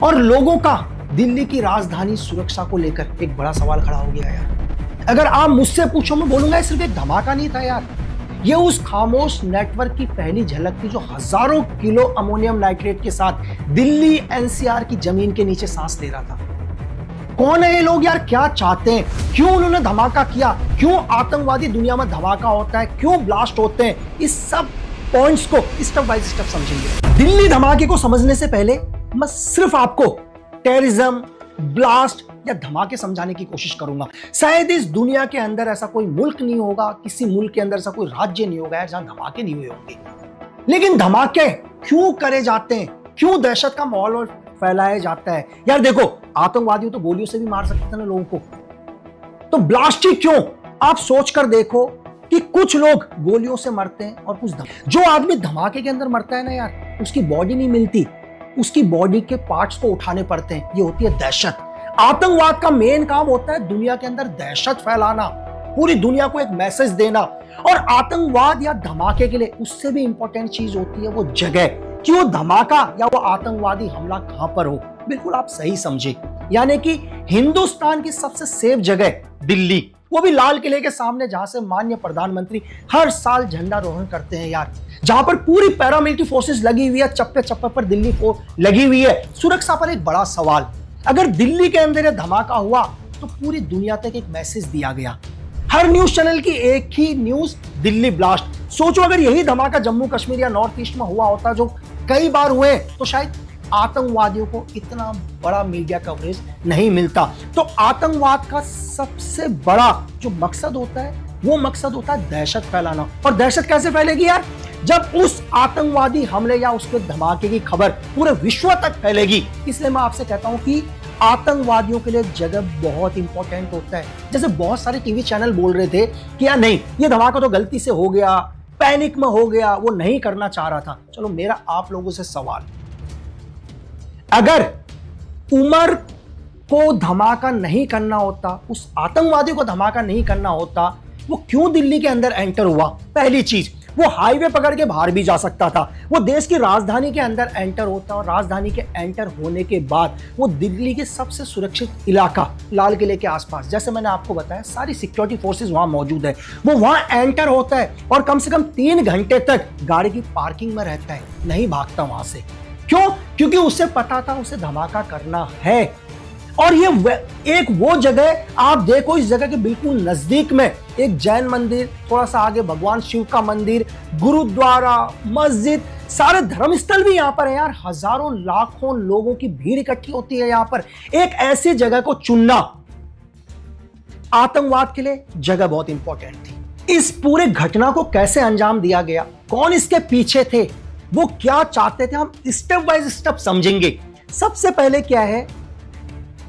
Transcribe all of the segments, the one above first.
और लोगों का दिल्ली की राजधानी सुरक्षा को लेकर एक बड़ा सवाल खड़ा हो गया यार। अगर आप मुझसे पूछो, मैं बोलूंगा ये सिर्फ एक धमाका नहीं था यार, ये उस खामोश नेटवर्क की पहली झलक थी जो हजारों किलो अमोनियम नाइट्रेट के साथ दिल्ली एनसीआर की जमीन के नीचे सांस ले रहा था। कौन है ये लोग यार, क्या चाहते हैं, क्यों उन्होंने धमाका किया, क्यों आतंकवादी दुनिया में धमाका होता है, क्यों ब्लास्ट होते हैं, इस सब पॉइंट्स को स्टेप बाय स्टेप समझेंगे। दिल्ली धमाके को समझने से पहले मैं सिर्फ आपको टेररिज्म, ब्लास्ट या धमाके समझाने की कोशिश करूंगा। शायद इस दुनिया के अंदर ऐसा कोई मुल्क नहीं होगा, किसी मुल्क के अंदर ऐसा कोई राज्य नहीं होगा जहां धमाके नहीं हुए होंगे। लेकिन धमाके क्यों करे जाते हैं, क्यों दहशत का माहौल फैलाया जाता है यार। देखो, आतंकवादियों तो गोलियों से भी मार सकते थे ना लोगों को, तो ब्लास्ट ही क्यों। आप सोच कर देखो कि कुछ लोग गोलियों से मरते हैं और कुछ जो आदमी धमाके के अंदर मरता है ना यार, उसकी बॉडी नहीं मिलती, उसकी बॉडी के पार्ट्स को उठाने पड़ते हैं। ये होती है दहशत। आतंकवाद का मेन काम होता है दुनिया के अंदर दहशत फैलाना, पूरी दुनिया को एक मैसेज देना। और आतंकवाद या धमाके के लिए उससे भी इंपॉर्टेंट चीज होती है वो जगह, कि वो धमाका या वो आतंकवादी हमला कहां पर हो। बिल्कुल आप सही समझे, यानी कि हिंदुस्तान की सबसे सेफ जगह दिल्ली, वो भी लाल किले के सामने, जहां से माननीय प्रधानमंत्री हर साल झंडारोहण करते हैं यार, जहां पर पूरी पैरामिलिट्री फोर्सेस लगी हुई है, चप्पे चप्पे पर दिल्ली लगी हुई है। सुरक्षा पर एक बड़ा सवाल, अगर दिल्ली के अंदर यह धमाका हुआ तो पूरी दुनिया तक एक मैसेज दिया गया। हर न्यूज चैनल की एक ही न्यूज, दिल्ली ब्लास्ट। सोचो अगर यही धमाका जम्मू कश्मीर या नॉर्थ ईस्ट में हुआ होता, जो कई बार हुए, तो शायद आतंकवादियों को इतना बड़ा मीडिया कवरेज नहीं मिलता। तो आतंकवाद का सबसे बड़ा जो मकसद होता है वो मकसद होता है दहशत फैलाना। और दहशत कैसे फैलेगी यार, जब उस आतंकवादी हमले या उसके धमाके की खबर पूरे विश्व तक फैलेगी। इसलिए मैं आपसे कहता हूं कि आतंकवादियों के लिए जगह बहुत इंपॉर्टेंट होता है। जैसे बहुत सारे टीवी चैनल बोल रहे थे कि यार नहीं, ये धमाका तो गलती से हो गया, पैनिक में हो गया, वो नहीं करना चाह रहा था। चलो मेरा आप लोगों से सवाल, अगर उमर को धमाका नहीं करना होता, उस आतंकवादी को धमाका नहीं करना होता, वो क्यों दिल्ली के अंदर एंटर हुआ। पहली चीज, वो हाईवे पकड़ के बाहर भी जा सकता था, वो देश की राजधानी के अंदर एंटर होता, और राजधानी के एंटर होने के बाद वो दिल्ली के सबसे सुरक्षित इलाका लाल किले के आसपास, जैसे मैंने आपको बताया, सारी सिक्योरिटी फोर्सेस वहां मौजूद है, वो वहां एंटर होता है और कम से कम 3 घंटे तक गाड़ी की पार्किंग में रहता है, नहीं भागता वहां से। क्यों? क्योंकि उसे पता था उसे धमाका करना है। और ये एक वो जगह, आप देखो इस जगह के बिल्कुल नजदीक में एक जैन मंदिर, थोड़ा सा आगे भगवान शिव का मंदिर, गुरुद्वारा, मस्जिद, सारे धर्मस्थल भी यहाँ पर है यार। हजारों लाखों लोगों की भीड़ इकट्ठी होती है यहाँ पर। एक ऐसी जगह को चुनना आतंकवाद के लिए जगह बहुत इंपॉर्टेंट थी। इस पूरे घटना को कैसे अंजाम दिया गया, कौन इसके पीछे थे, वो क्या चाहते थे, हम स्टेप बाय स्टेप समझेंगे। सबसे पहले क्या है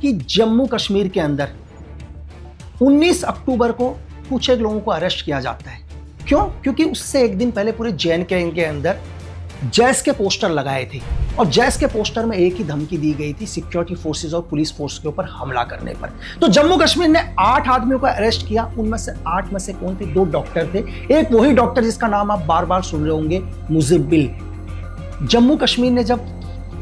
कि जम्मू कश्मीर के अंदर 19 अक्टूबर को कुछ एक लोगों को अरेस्ट किया जाता है। क्यों? क्योंकि उससे एक दिन पहले पूरे JNK के अंदर जैश के पोस्टर लगाए थे, और जैश के पोस्टर में एक ही धमकी दी गई थी, सिक्योरिटी फोर्सेस और पुलिस फोर्स के ऊपर हमला करने पर। तो जम्मू कश्मीर ने 8 आदमियों को अरेस्ट किया। उनमें से 8 में से कौन थे? 2 डॉक्टर थे। एक वही डॉक्टर जिसका नाम आप बार बार सुन रहे होंगे, मुजिबिल। जम्मू कश्मीर ने जब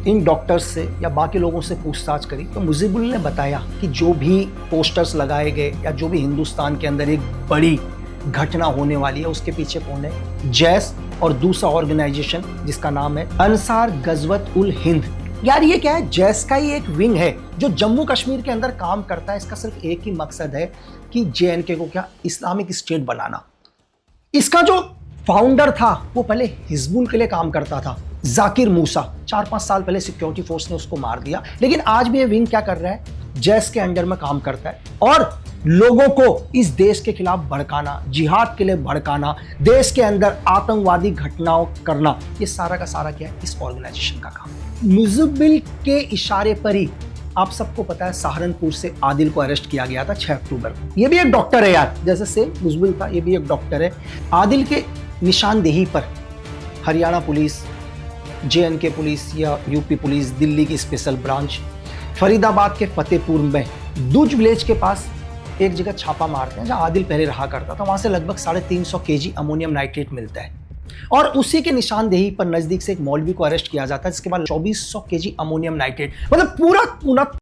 इन डॉक्टर्स से या बाकी लोगों से पूछताछ करी तो मुजिबुल ने बताया कि जो भी पोस्टर्स लगाए गए या जो भी हिंदुस्तान के अंदर एक बड़ी घटना होने वाली है, उसके पीछे कौन है? जैश और दूसरा ऑर्गेनाइजेशन जिसका नाम है अंसार गजवत उल हिंद। यार ये क्या है? जैश का ही एक विंग है जो जम्मू कश्मीर के अंदर काम करता है। इसका सिर्फ एक ही मकसद है कि JNK को क्या, इस्लामिक स्टेट बनाना। इसका जो फाउंडर था वो पहले हिजबुल के लिए काम करता था, जाकिर मूसा। 4-5 साल पहले सिक्योरिटी फोर्स ने उसको मार दिया, लेकिन आज भी ये विंग क्या कर रहा है? जैश के अंडर में काम करता है और लोगों को इस देश के खिलाफ भड़काना, जिहाद के लिए भड़काना, देश के अंदर आतंकवादी घटनाओं करना, ये सारा का सारा क्या है? इस ऑर्गेनाइजेशन का काम। मुजिबिल के इशारे पर ही आप सबको पता है सहारनपुर से आदिल को अरेस्ट किया गया था 6 अक्टूबर को। ये भी एक डॉक्टर है यार, जैसे सेम मुजिबिल था, ये भी एक डॉक्टर है। आदिल के निशानदेही पर हरियाणा पुलिस, JNK पुलिस या UP पुलिस, दिल्ली की स्पेशल ब्रांच, फरीदाबाद के फतेहपुर में दुज विलेज के पास एक जगह छापा मारते हैं जहां आदिल पहले रहा करता था। वहां से लगभग 350 kg अमोनियम नाइट्रेट मिलता है। और उसी के निशानदेही पर नजदीक से एक मौलवी को अरेस्ट किया जाता है, जिसके बाद 2400 केजी अमोनियम नाइट्रेट, मतलब पूरा